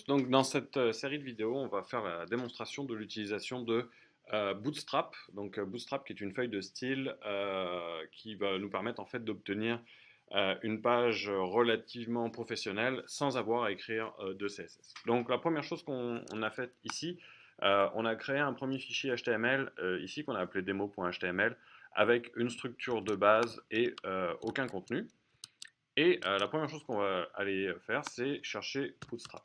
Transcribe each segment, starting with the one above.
Donc dans cette série de vidéos, on va faire la démonstration de l'utilisation de Bootstrap. Donc Bootstrap qui est une feuille de style qui va nous permettre en fait d'obtenir une page relativement professionnelle sans avoir à écrire de CSS. Donc la première chose qu'on a faite ici, on a créé un premier fichier HTML ici qu'on a appelé demo.html avec une structure de base et aucun contenu. Et la première chose qu'on va aller faire, c'est chercher Bootstrap.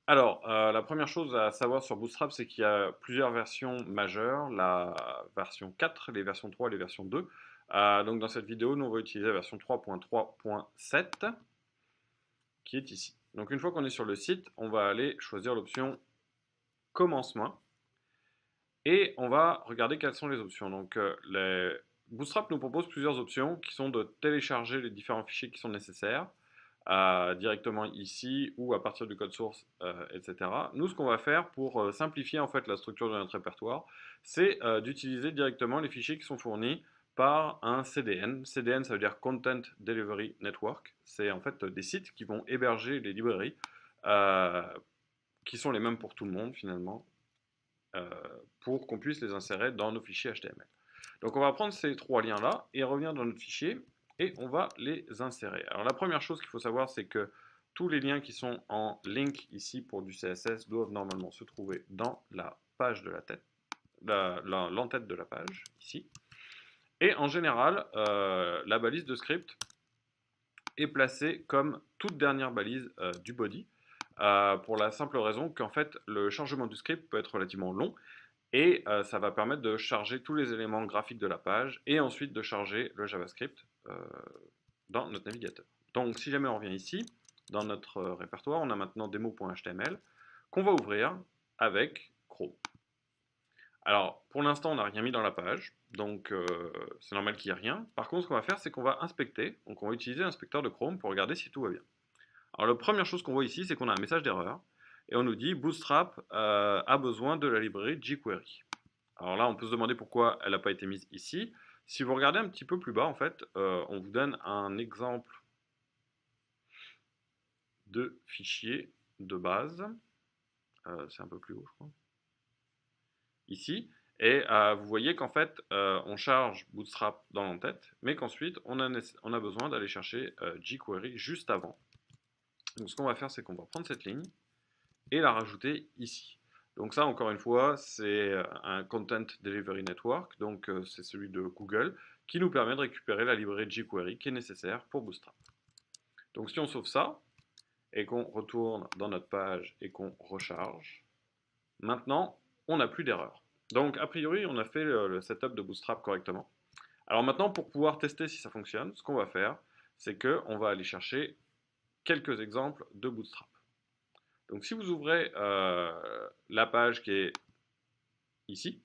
Alors, la première chose à savoir sur Bootstrap, c'est qu'il y a plusieurs versions majeures, la version 4, les versions 3 et les versions 2. Donc dans cette vidéo, nous on va utiliser la version 3.3.7 qui est ici. Donc une fois qu'on est sur le site, on va aller choisir l'option Commencement et on va regarder quelles sont les options. Donc Bootstrap nous propose plusieurs options qui sont de télécharger les différents fichiers qui sont nécessaires, directement ici ou à partir du code source, etc. Nous, ce qu'on va faire pour simplifier en fait la structure de notre répertoire, c'est d'utiliser directement les fichiers qui sont fournis par un CDN. CDN, ça veut dire Content Delivery Network. C'est en fait des sites qui vont héberger les librairies, qui sont les mêmes pour tout le monde finalement, pour qu'on puisse les insérer dans nos fichiers HTML. Donc on va prendre ces trois liens-là et revenir dans notre fichier et on va les insérer. Alors la première chose qu'il faut savoir, c'est que tous les liens qui sont en link ici pour du CSS doivent normalement se trouver dans la page de la tête, l'entête de la page, ici. Et en général, la balise de script est placée comme toute dernière balise du body, pour la simple raison qu'en fait, le chargement du script peut être relativement long, et ça va permettre de charger tous les éléments graphiques de la page et ensuite de charger le JavaScript dans notre navigateur. Donc si jamais on revient ici, dans notre répertoire, on a maintenant demo.html qu'on va ouvrir avec Chrome. Alors pour l'instant on n'a rien mis dans la page, donc c'est normal qu'il n'y ait rien. Par contre ce qu'on va faire, c'est qu'on va inspecter, donc on va utiliser l'inspecteur de Chrome pour regarder si tout va bien. Alors la première chose qu'on voit ici, c'est qu'on a un message d'erreur et on nous dit Bootstrap a besoin de la librairie jQuery. Alors là, on peut se demander pourquoi elle n'a pas été mise ici. Si vous regardez un petit peu plus bas, en fait, on vous donne un exemple de fichier de base. C'est un peu plus haut, je crois. Ici. Et vous voyez qu'en fait, on charge Bootstrap dans l'entête, mais qu'ensuite, on a besoin d'aller chercher jQuery juste avant. Donc ce qu'on va faire, c'est qu'on va prendre cette ligne et la rajouter ici. Donc ça, encore une fois, c'est un Content Delivery Network, donc c'est celui de Google, qui nous permet de récupérer la librairie jQuery qui est nécessaire pour Bootstrap. Donc si on sauve ça, et qu'on retourne dans notre page et qu'on recharge, maintenant, on n'a plus d'erreur. Donc a priori, on a fait le setup de Bootstrap correctement. Alors maintenant, pour pouvoir tester si ça fonctionne, ce qu'on va faire, c'est qu'on va aller chercher quelques exemples de Bootstrap. Donc si vous ouvrez la page qui est ici,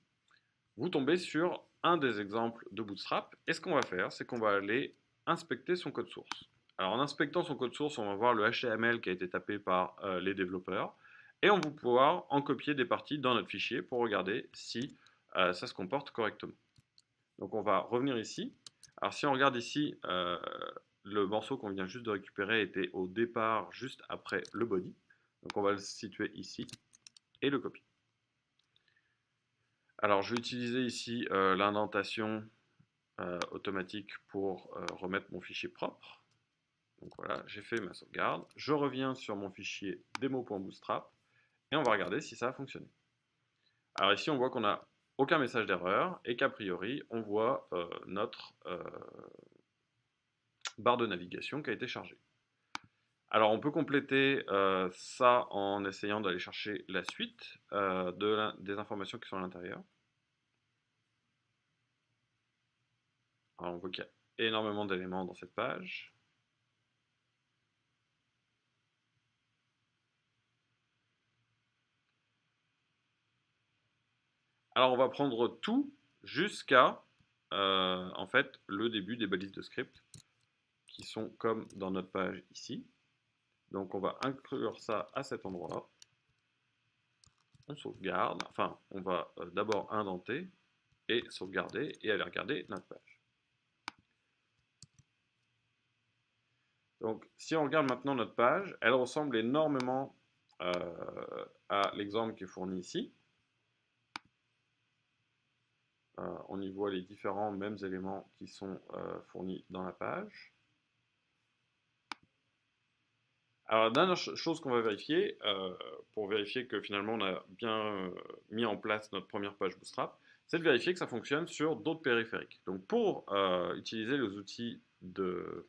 vous tombez sur un des exemples de Bootstrap. Et ce qu'on va faire, c'est qu'on va aller inspecter son code source. Alors en inspectant son code source, on va voir le HTML qui a été tapé par les développeurs. Et on va pouvoir en copier des parties dans notre fichier pour regarder si ça se comporte correctement. Donc on va revenir ici. Alors si on regarde ici, le morceau qu'on vient juste de récupérer était au départ juste après le body. Donc on va le situer ici et le copier. Alors je vais utiliser ici l'indentation automatique pour remettre mon fichier propre. Donc voilà, j'ai fait ma sauvegarde. Je reviens sur mon fichier demo.bootstrap et on va regarder si ça a fonctionné. Alors ici on voit qu'on n'a aucun message d'erreur et qu'a priori on voit notre barre de navigation qui a été chargée. Alors on peut compléter ça en essayant d'aller chercher la suite des informations qui sont à l'intérieur. Alors on voit qu'il y a énormément d'éléments dans cette page. Alors on va prendre tout jusqu'à en fait le début des balises de script qui sont comme dans notre page ici. Donc on va inclure ça à cet endroit-là. On sauvegarde, enfin on va d'abord indenter et sauvegarder et aller regarder notre page. Donc, si on regarde maintenant notre page, elle ressemble énormément à l'exemple qui est fourni ici. On y voit les différents mêmes éléments qui sont fournis dans la page. Alors, la dernière chose qu'on va vérifier, pour vérifier que finalement on a bien mis en place notre première page Bootstrap, c'est de vérifier que ça fonctionne sur d'autres périphériques. Donc, pour utiliser les outils de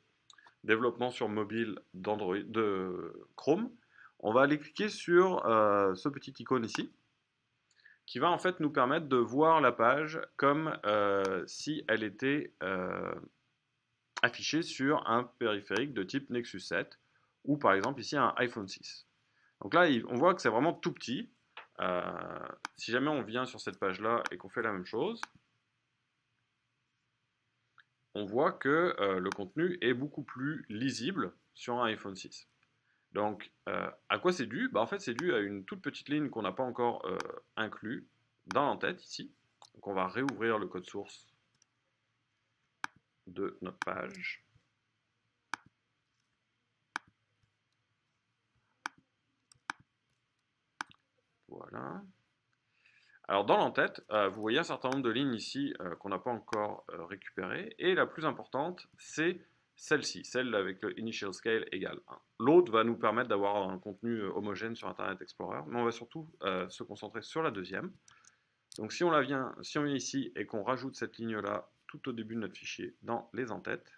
développement sur mobile d'Android, de Chrome, on va aller cliquer sur ce petit icône ici, qui va en fait nous permettre de voir la page comme si elle était affichée sur un périphérique de type Nexus 7 ou par exemple ici un iPhone 6. Donc là, on voit que c'est vraiment tout petit. Si jamais on vient sur cette page-là et qu'on fait la même chose, on voit que le contenu est beaucoup plus lisible sur un iPhone 6. Donc, à quoi c'est dû? Bah, en fait, c'est dû à une toute petite ligne qu'on n'a pas encore inclus dans l'entête ici. Donc, on va réouvrir le code source de notre page. Voilà. Alors, dans l'entête, vous voyez un certain nombre de lignes ici qu'on n'a pas encore récupérées. Et la plus importante, c'est celle-ci, celle avec le initial scale égale 1. L'autre va nous permettre d'avoir un contenu homogène sur Internet Explorer, mais on va surtout se concentrer sur la deuxième. Donc si on vient ici et qu'on rajoute cette ligne-là tout au début de notre fichier dans les entêtes,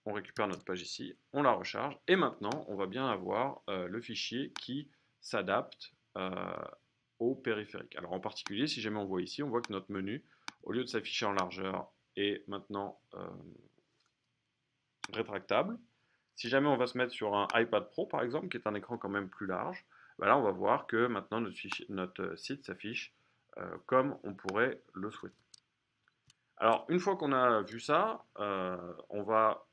on récupère notre page ici, on la recharge, et maintenant on va bien avoir le fichier qui s'adapte au périphérique. Alors en particulier, si jamais on voit ici, on voit que notre menu, au lieu de s'afficher en largeur, est maintenant rétractable. Si jamais on va se mettre sur un iPad Pro par exemple, qui est un écran quand même plus large, ben là on va voir que maintenant notre site s'affiche comme on pourrait le souhaiter. Alors une fois qu'on a vu ça, on va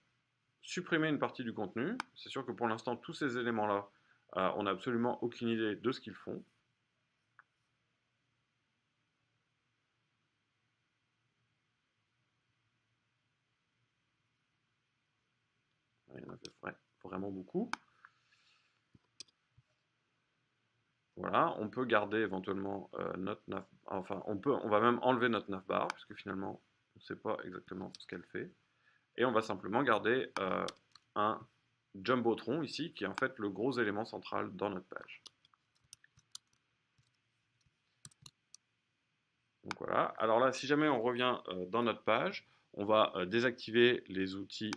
supprimer une partie du contenu. C'est sûr que pour l'instant tous ces éléments-là, on n'a absolument aucune idée de ce qu'ils font. Il y en a vraiment beaucoup. Voilà, on peut garder éventuellement notre nav, enfin on va même enlever notre navbar, puisque finalement on ne sait pas exactement ce qu'elle fait. Et on va simplement garder un jumbotron ici, qui est en fait le gros élément central dans notre page. Donc voilà, alors là si jamais on revient dans notre page, on va désactiver les outils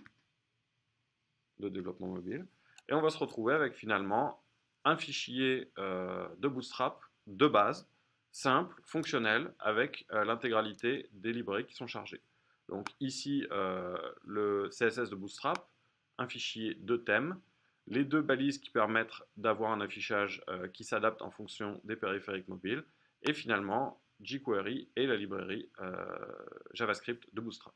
de développement mobile, et on va se retrouver avec finalement un fichier de Bootstrap de base, simple, fonctionnel, avec l'intégralité des librairies qui sont chargées. Donc ici, le CSS de Bootstrap, un fichier de thème, les deux balises qui permettent d'avoir un affichage qui s'adapte en fonction des périphériques mobiles, et finalement jQuery et la librairie JavaScript de Bootstrap.